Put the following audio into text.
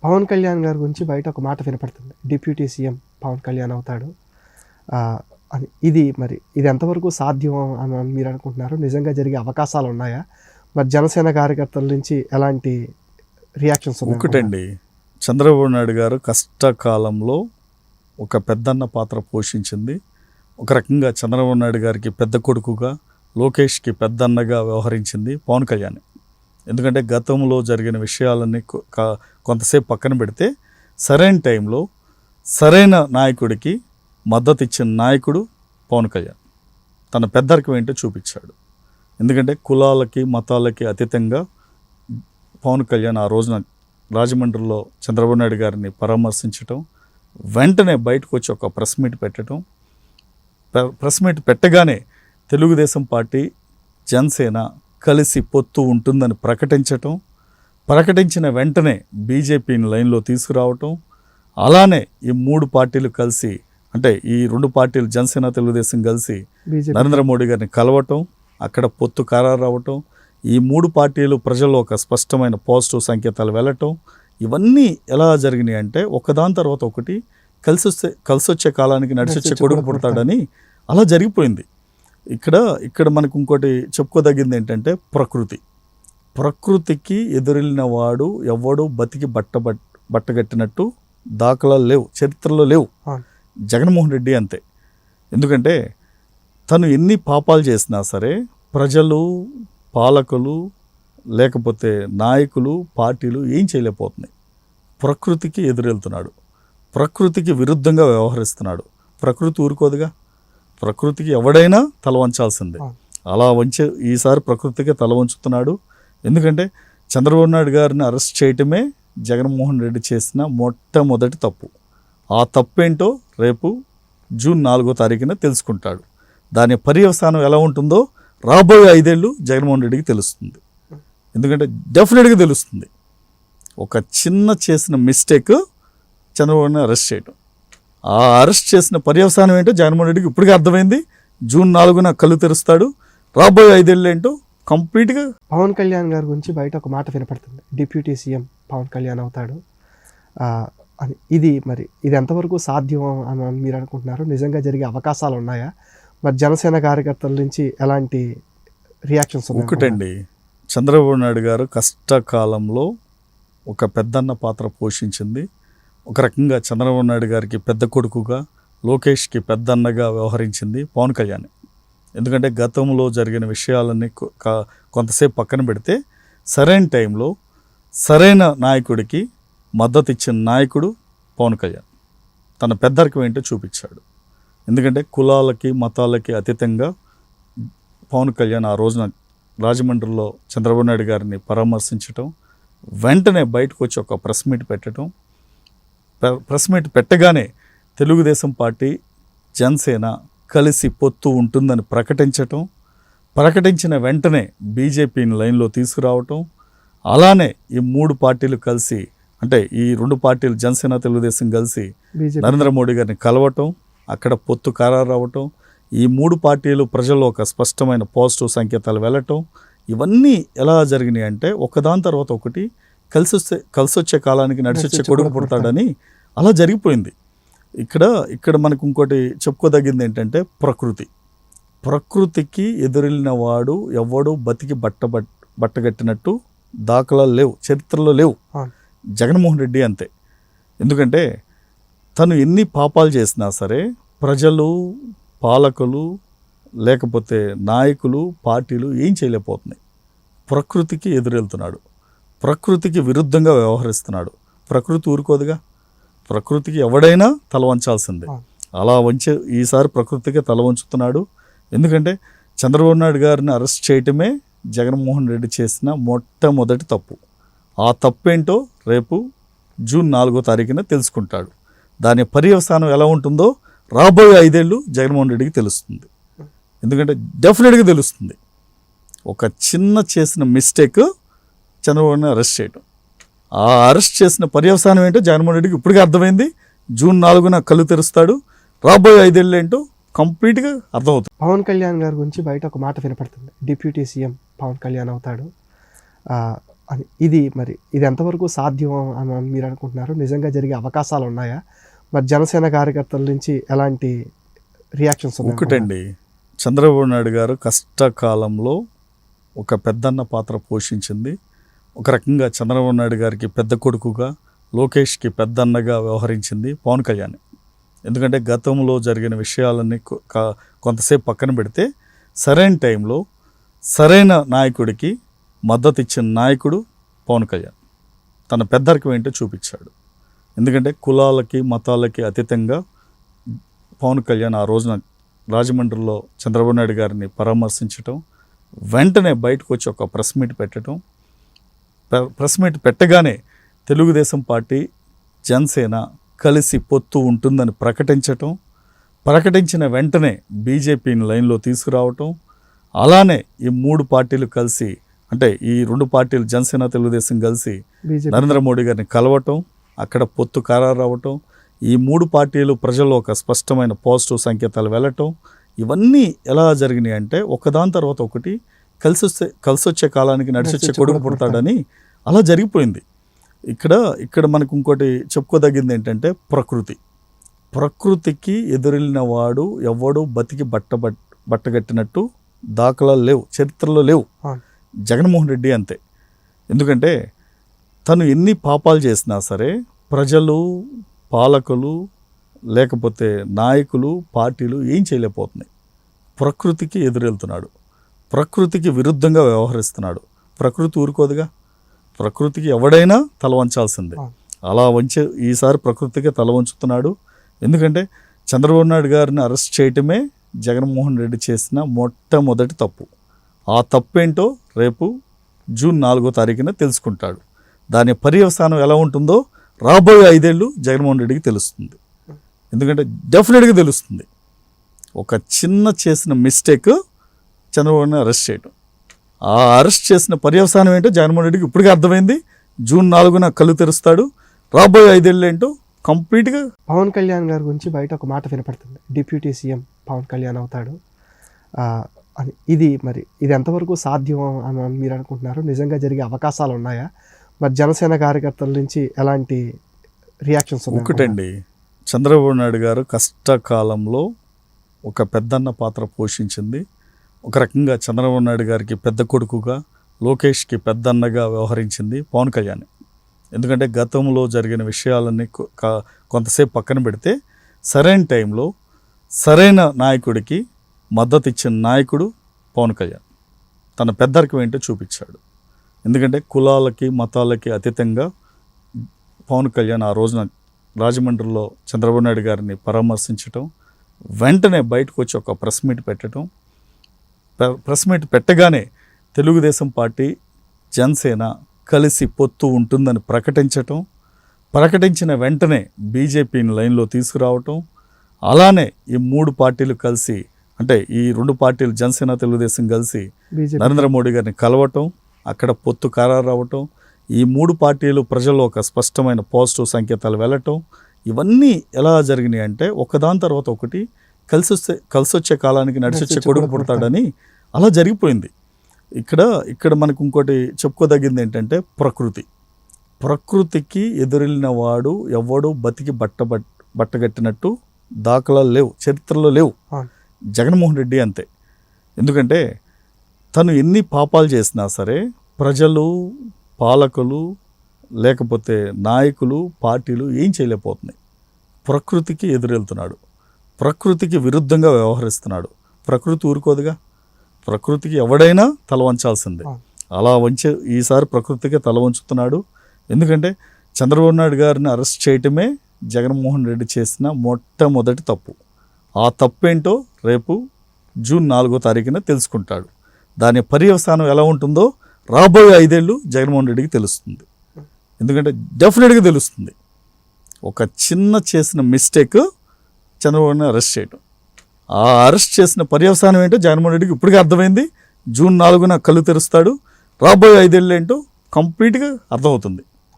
పవన్ కళ్యాణ్ గారి గురించి బయట ఒక మాట వినపడుతుంది. డిప్యూటీ సీఎం పవన్ కళ్యాణ్ అవుతాడు అని. ఇది ఎంతవరకు సాధ్యం అని మీరు అనుకుంటున్నారు? నిజంగా జరిగే అవకాశాలు ఉన్నాయా? మరి జనసేన కార్యకర్తల నుంచి ఎలాంటి రియాక్షన్స్ ఉన్నాయి? ఒకటండి, చంద్రబాబు నాయుడు గారు కష్టకాలంలో ఒక పెద్దన్న పాత్ర పోషించింది. ఒక రకంగా చంద్రబాబు నాయుడు గారికి పెద్ద కొడుకుగా, లోకేష్కి పెద్దన్నగా వ్యవహరించింది పవన్ కళ్యాణ్. ఎందుకంటే గతంలో జరిగిన విషయాలన్నీ కొంతసేపు పక్కన పెడితే సరైన టైంలో సరైన నాయకుడికి మద్దతు ఇచ్చిన నాయకుడు పవన్ కళ్యాణ్. తన పెద్దరికం ఏంటో చూపించాడు. ఎందుకంటే కులాలకి మతాలకి అతీతంగా పవన్ కళ్యాణ్ ఆ రోజున రాజమండ్రిలో చంద్రబాబు నాయుడు గారిని పరామర్శించటం, వెంటనే బయటకు వచ్చి ఒక ప్రెస్ మీట్ పెట్టడం, ప్రెస్ మీట్ పెట్టగానే తెలుగుదేశం పార్టీ జనసేన కలిసి పొత్తు ఉంటుందని ప్రకటించిన వెంటనే బీజేపీని లైన్లో తీసుకురావటం, అలానే ఈ మూడు పార్టీలు కలిసి, అంటే ఈ రెండు పార్టీలు జనసేన తెలుగుదేశం కలిసి నరేంద్ర మోడీ గారిని కలవటం, అక్కడ పొత్తు ఖరారు అవ్వటం, ఈ మూడు పార్టీలు ప్రజల్లో ఒక స్పష్టమైన పాజిటివ్ సంకేతాలు వెళ్ళటం, ఇవన్నీ ఎలా జరిగినాయి అంటే ఒకదాని తర్వాత ఒకటి కలిసి వచ్చే కాలానికి నడిచొచ్చే కొడుకు పుడతాడని అలా జరిగిపోయింది. ఇక్కడ మనకు ఇంకోటి చెప్పుకోదగింది ఏంటంటే ప్రకృతికి ఎదురెళ్ళిన వాడు ఎవడు బతికి బట్టగట్టినట్టు దాఖలాలు లేవు, చరిత్రలో లేవు. జగన్మోహన్ రెడ్డి అంతే. ఎందుకంటే తను ఎన్ని పాపాలు చేసినా సరే ప్రజలు, పాలకులు, లేకపోతే నాయకులు, పార్టీలు ఏం చేయలేకపోతున్నాయి. ప్రకృతికి ఎదురెళ్తున్నాడు, ప్రకృతికి విరుద్ధంగా వ్యవహరిస్తున్నాడు. ప్రకృతి ఊరుకోదుగా, ప్రకృతికి ఎవడైనా తల వంచాల్సిందే. అలా ఈసారి ప్రకృతికి తల వంచుతున్నాడు. ఎందుకంటే చంద్రబాబు నాయుడు గారిని అరెస్ట్ చేయటమే జగన్మోహన్ రెడ్డి చేసిన మొట్టమొదటి తప్పు. ఆ తప్పేంటో రేపు జూన్ 4వ తారీఖున తెలుసుకుంటాడు. దాని పర్యవసానం ఎలా ఉంటుందో రాబోయే 5 ఏళ్ళు జగన్మోహన్ రెడ్డికి తెలుస్తుంది. ఎందుకంటే డెఫినెట్గా తెలుస్తుంది. ఒక చిన్న చేసిన మిస్టేక్ చంద్రబాబుని అరెస్ట్ చేయడం, ఆ అరెస్ట్ చేసిన పర్యవసానం ఏంటో జగన్మోహన్ రెడ్డికి ఇప్పటికే అర్థమైంది. జూన్ 4న కళ్ళు తెరుస్తాడు. రాబోయే 5 ఏళ్ళు ఏంటో కంప్లీట్గా. పవన్ కళ్యాణ్ గారి గురించి బయట ఒక మాట వినపడుతుంది. డిప్యూటీ సీఎం పవన్ కళ్యాణ్ అవుతాడు అని. ఇది ఎంతవరకు సాధ్యం అని మీరు అనుకుంటున్నారు? నిజంగా జరిగే అవకాశాలు ఉన్నాయా? మరి జనసేన కార్యకర్తల నుంచి ఎలాంటి రియాక్షన్స్ ఉన్నాయి? ఒకటండి, చంద్రబాబు నాయుడు గారు కష్టకాలంలో ఒక పెద్దన్న పాత్ర పోషించింది. ఒక రకంగా చంద్రబాబు నాయుడు గారికి పెద్ద కొడుకుగా, లోకేష్కి పెద్దన్నగా వ్యవహరించింది పవన్ కళ్యాణ్. ఎందుకంటే గతంలో జరిగిన విషయాలన్నీ కొంతసేపు పక్కన పెడితే సరైన టైంలో సరైన నాయకుడికి మద్దతు ఇచ్చిన నాయకుడు పవన్ కళ్యాణ్. తన పెద్దరికం ఏంటో చూపించాడు. ఎందుకంటే కులాలకి మతాలకి అతీతంగా పవన్ కళ్యాణ్ ఆ రోజున రాజమండ్రిలో చంద్రబాబు నాయుడు గారిని పరామర్శించటం, వెంటనే బయటకు వచ్చి ఒక ప్రెస్ మీట్ పెట్టడం, ప్రెస్ మీట్ పెట్టగానే తెలుగుదేశం పార్టీ జనసేన కలిసి పొత్తు ఉంటుందని ప్రకటించిన వెంటనే బీజేపీని లైన్లో తీసుకురావటం, అలానే ఈ మూడు పార్టీలు కలిసి, అంటే ఈ రెండు పార్టీలు జనసేన తెలుగుదేశం కలిసి నరేంద్ర మోడీ గారిని కలవటం, అక్కడ పొత్తు ఖరారు అవ్వటం, ఈ మూడు పార్టీలు ప్రజల్లో ఒక స్పష్టమైన పాజిటివ్ సంకేతాలు వెళ్ళటం, ఇవన్నీ ఎలా జరిగినాయి అంటే ఒకదాని తర్వాత ఒకటి కలిసి వచ్చే కాలానికి నడిచొచ్చే కొడుకు పుడతాడని అలా జరిగిపోయింది. ఇక్కడ మనకు ఇంకోటి చెప్పుకోదగింది ఏంటంటే ప్రకృతికి ఎదురెళ్ళిన వాడు ఎవడు బతికి బట్టగట్టినట్టు దాఖలాలు లేవు, చరిత్రలో లేవు. జగన్మోహన్ రెడ్డి అంతే. ఎందుకంటే తను ఎన్ని పాపాలు చేసినా సరే ప్రజలు, పాలకులు, లేకపోతే నాయకులు, పార్టీలు ఏం చేయలేకపోతున్నాయి. ప్రకృతికి ఎదురెళ్తున్నాడు, ప్రకృతికి విరుద్ధంగా వ్యవహరిస్తున్నాడు. ప్రకృతి ఊరుకోదుగా, ప్రకృతికి ఎవడైనా తల వంచాల్సిందే. అలా ఈసారి ప్రకృతికి తల వంచుతున్నాడు. ఎందుకంటే చంద్రబాబు నాయుడు గారిని అరెస్ట్ చేయటమే జగన్మోహన్ రెడ్డి చేసిన మొట్టమొదటి తప్పు. ఆ తప్పేంటో రేపు జూన్ 4వ తారీఖున తెలుసుకుంటాడు. దాని పర్యవసానం ఎలా ఉంటుందో రాబోయే 5 ఏళ్ళు జగన్మోహన్ రెడ్డికి తెలుస్తుంది. ఎందుకంటే డెఫినెట్గా తెలుస్తుంది. ఒక చిన్న చేసిన మిస్టేక్ చంద్రబాబుని అరెస్ట్ చేయడం, ఆ అరెస్ట్ చేసిన పర్యవసానం ఏంటో జగన్మోహన్ రెడ్డికి ఇప్పటికే అర్థమైంది. జూన్ 4న కళ్ళు తెరుస్తాడు. రాబోయే 5 ఏళ్ళు ఏంటో కంప్లీట్గా అర్థమవుతుంది. పవన్ కళ్యాణ్ గారి గురించి బయట ఒక మాట వినపడుతుంది. డిప్యూటీ సీఎం పవన్ కళ్యాణ్ అవుతాడు ఇది మరి ఇది ఎంతవరకు సాధ్యం అని మీరు అనుకుంటున్నారు? నిజంగా జరిగే అవకాశాలు ఉన్నాయా? మరి జనసేన కార్యకర్తల నుంచి ఎలాంటి రియాక్షన్స్ ఉన్నాయి? ఒకటండి, చంద్రబాబు నాయుడు గారు కష్టకాలంలో ఒక పెద్దన్న పాత్ర పోషించింది. ఒక రకంగా చంద్రబాబు నాయుడు గారికి పెద్ద కొడుకుగా, లోకేష్కి పెద్దన్నగా వ్యవహరించింది పవన్ కళ్యాణ్. ఎందుకంటే గతంలో జరిగిన విషయాలన్నీ కొంతసేపు పక్కన పెడితే సరైన టైంలో సరైన నాయకుడికి మద్దతు ఇచ్చిన నాయకుడు పవన్ కళ్యాణ్. తన పెద్దరికం ఏంటో చూపించాడు. ఎందుకంటే కులాలకి మతాలకి అతీతంగా పవన్ కళ్యాణ్ ఆ రోజున రాజమండ్రిలో చంద్రబాబు నాయుడు గారిని పరామర్శించటం, వెంటనే బయటకు వచ్చి ఒక ప్రెస్ మీట్ పెట్టడం, ప్రెస్ మీట్ పెట్టగానే తెలుగుదేశం పార్టీ జనసేన కలిసి పొత్తు ఉంటుందని ప్రకటించటం, ప్రకటించిన వెంటనే బీజేపీని లైన్లో తీసుకురావటం, అలానే ఈ మూడు పార్టీలు కలిసి, అంటే ఈ రెండు పార్టీలు జనసేన తెలుగుదేశం కలిసి నరేంద్ర మోడీ గారిని కలవటం, అక్కడ పొత్తు ఖరారు అవ్వటం, ఈ మూడు పార్టీలు ప్రజల్లో ఒక స్పష్టమైన పాజిటివ్ సంకేతాలు వెళ్ళటం, ఇవన్నీ ఎలా జరిగినాయి అంటే ఒకదాని తర్వాత ఒకటి కలిసి వచ్చే కాలానికి నడిచొచ్చే కొడుకు పుడతాడని అలా జరిగిపోయింది. ఇక్కడ మనకు ఇంకోటి చెప్పుకోదగింది ఏంటంటే ప్రకృతికి ఎదురెళ్ళిన వాడు ఎవడు బతికి బట్టగట్టినట్టు దాఖలాలు లేవు, చరిత్రలో లేవు. జగన్మోహన్ రెడ్డి అంతే. ఎందుకంటే తను ఎన్ని పాపాలు చేసినా సరే ప్రజలు, పాలకులు, లేకపోతే నాయకులు, పార్టీలు ఏం చేయలేకపోతున్నాయి. ప్రకృతికి ఎదురెళ్తున్నాడు, ప్రకృతికి విరుద్ధంగా వ్యవహరిస్తున్నాడు. ప్రకృతి ఊరుకోదుగా, ప్రకృతికి ఎవడైనా తల వంచాల్సిందే. అలా ఈసారి ప్రకృతికి తల వంచుతున్నాడు. ఎందుకంటే చంద్రబాబు నాయుడు గారిని అరెస్ట్ చేయటమే జగన్మోహన్ రెడ్డి చేసిన మొట్టమొదటి తప్పు. ఆ తప్పేంటో రేపు జూన్ 4వ తారీఖున తెలుసుకుంటాడు. దాని పర్యవసానం ఎలా ఉంటుందో రాబోయే 5 ఏళ్ళు జగన్మోహన్ రెడ్డికి తెలుస్తుంది. ఎందుకంటే డెఫినెట్గా తెలుస్తుంది. ఒక చిన్న చేసిన మిస్టేక్ చంద్రబాబుని అరెస్ట్ చేయటం, ఆ అరెస్ట్ చేసిన పర్యవసానం ఏంటో జగన్మోహన్ రెడ్డికి ఇప్పటికే అర్థమైంది. జూన్ 4న కళ్ళు తెరుస్తాడు. రాబోయే 5 ఏళ్ళు ఏంటో కంప్లీట్గా. పవన్ కళ్యాణ్ గారి గురించి బయట ఒక మాట వినపడుతుంది, డిప్యూటీ సీఎం పవన్ కళ్యాణ్ అవుతాడు అని. ఇది ఎంతవరకు సాధ్యం అని మీరు అనుకుంటున్నారు? నిజంగా జరిగే అవకాశాలు ఉన్నాయా? మరి జనసేన కార్యకర్తల నుంచి ఎలాంటి రియాక్షన్స్ ఉన్నాయి? ఒకటండి, చంద్రబాబు నాయుడు గారు కష్టకాలంలో ఒక పెద్దన్న పాత్ర పోషించింది. ఒక రకంగా చంద్రబాబు నాయుడు గారికి పెద్ద కొడుకుగా, లోకేష్కి పెద్దన్నగా వ్యవహరించింది పవన్ కళ్యాణ్. ఎందుకంటే గతంలో జరిగిన విషయాలన్నీ కొంతసేపు పక్కన పెడితే సరైన టైంలో సరైన నాయకుడికి మద్దతు ఇచ్చిన నాయకుడు పవన్ కళ్యాణ్. తన పెద్దరికం ఏంటో చూపించాడు. ఎందుకంటే కులాలకి మతాలకి అతీతంగా పవన్ కళ్యాణ్ ఆ రోజున రాజమండ్రిలో చంద్రబాబు నాయుడు గారిని పరామర్శించటం, వెంటనే బయటకు వచ్చి ఒక ప్రెస్ మీట్ పెట్టడం, ప్రెస్ మీట్ పెట్టగానే తెలుగుదేశం పార్టీ జనసేన కలిసి పొత్తు ఉంటుందని ప్రకటించటం, ప్రకటించిన వెంటనే బీజేపీని లైన్లో తీసుకురావటం, అలానే ఈ మూడు పార్టీలు కలిసి, అంటే ఈ రెండు పార్టీలు జనసేన తెలుగుదేశం కలిసి నరేంద్ర మోడీ గారిని కలవటం, అక్కడ పొత్తు ఖరారు అవ్వటం, ఈ మూడు పార్టీలు ప్రజల్లో ఒక స్పష్టమైన పాజిటివ్ సంకేతాలు వెళ్ళటం, ఇవన్నీ ఎలా జరిగినాయి అంటే ఒకదాని తర్వాత ఒకటి కలిసి వచ్చే కాలానికి నడిచొచ్చే కొడుకు పుడతాడని అలా జరిగిపోయింది. ఇక్కడ మనకు ఇంకోటి చెప్పుకోదగింది ఏంటంటే ప్రకృతికి ఎదురెళ్ళిన వాడు ఎవడు బతికి బట్టగట్టినట్టు దాఖలాలు లేవు, చరిత్రలో లేవు. జగన్మోహన్ రెడ్డి అంతే. ఎందుకంటే తను ఎన్ని పాపాలు చేసినా సరే ప్రజలు, పాలకులు, లేకపోతే నాయకులు, పార్టీలు ఏం చేయలేకపోతున్నాయి. ప్రకృతికి ఎదురెళ్తున్నాడు, ప్రకృతికి విరుద్ధంగా వ్యవహరిస్తున్నాడు. ప్రకృతి ఊరుకోదుగా, ప్రకృతికి ఎవడైనా తల వంచాల్సిందే. అలా ఈసారి ప్రకృతికి తల వంచుతున్నాడు. ఎందుకంటే చంద్రబాబు నాయుడు గారిని అరెస్ట్ చేయటమే జగన్మోహన్ రెడ్డి చేసిన మొట్టమొదటి తప్పు. ఆ తప్పేంటో రేపు జూన్ 4వ తారీఖున తెలుసుకుంటాడు. దాని పర్యవసానం ఎలా ఉంటుందో రాబోయే 5 ఏళ్ళు జగన్మోహన్ రెడ్డికి తెలుస్తుంది. ఎందుకంటే డెఫినెట్గా తెలుస్తుంది. ఒక చిన్న చేసిన మిస్టేక్ చంద్రబాబుని అరెస్ట్ చేయటం, ఆ అరెస్ట్ చేసిన పర్యవసానం ఏంటో జగన్మోహన్ రెడ్డికి ఇప్పటికే అర్థమైంది. జూన్ 4న కళ్ళు తెరుస్తాడు. రాబోయే 5 ఏళ్ళు ఏంటో కంప్లీట్గా అర్థమవుతుంది.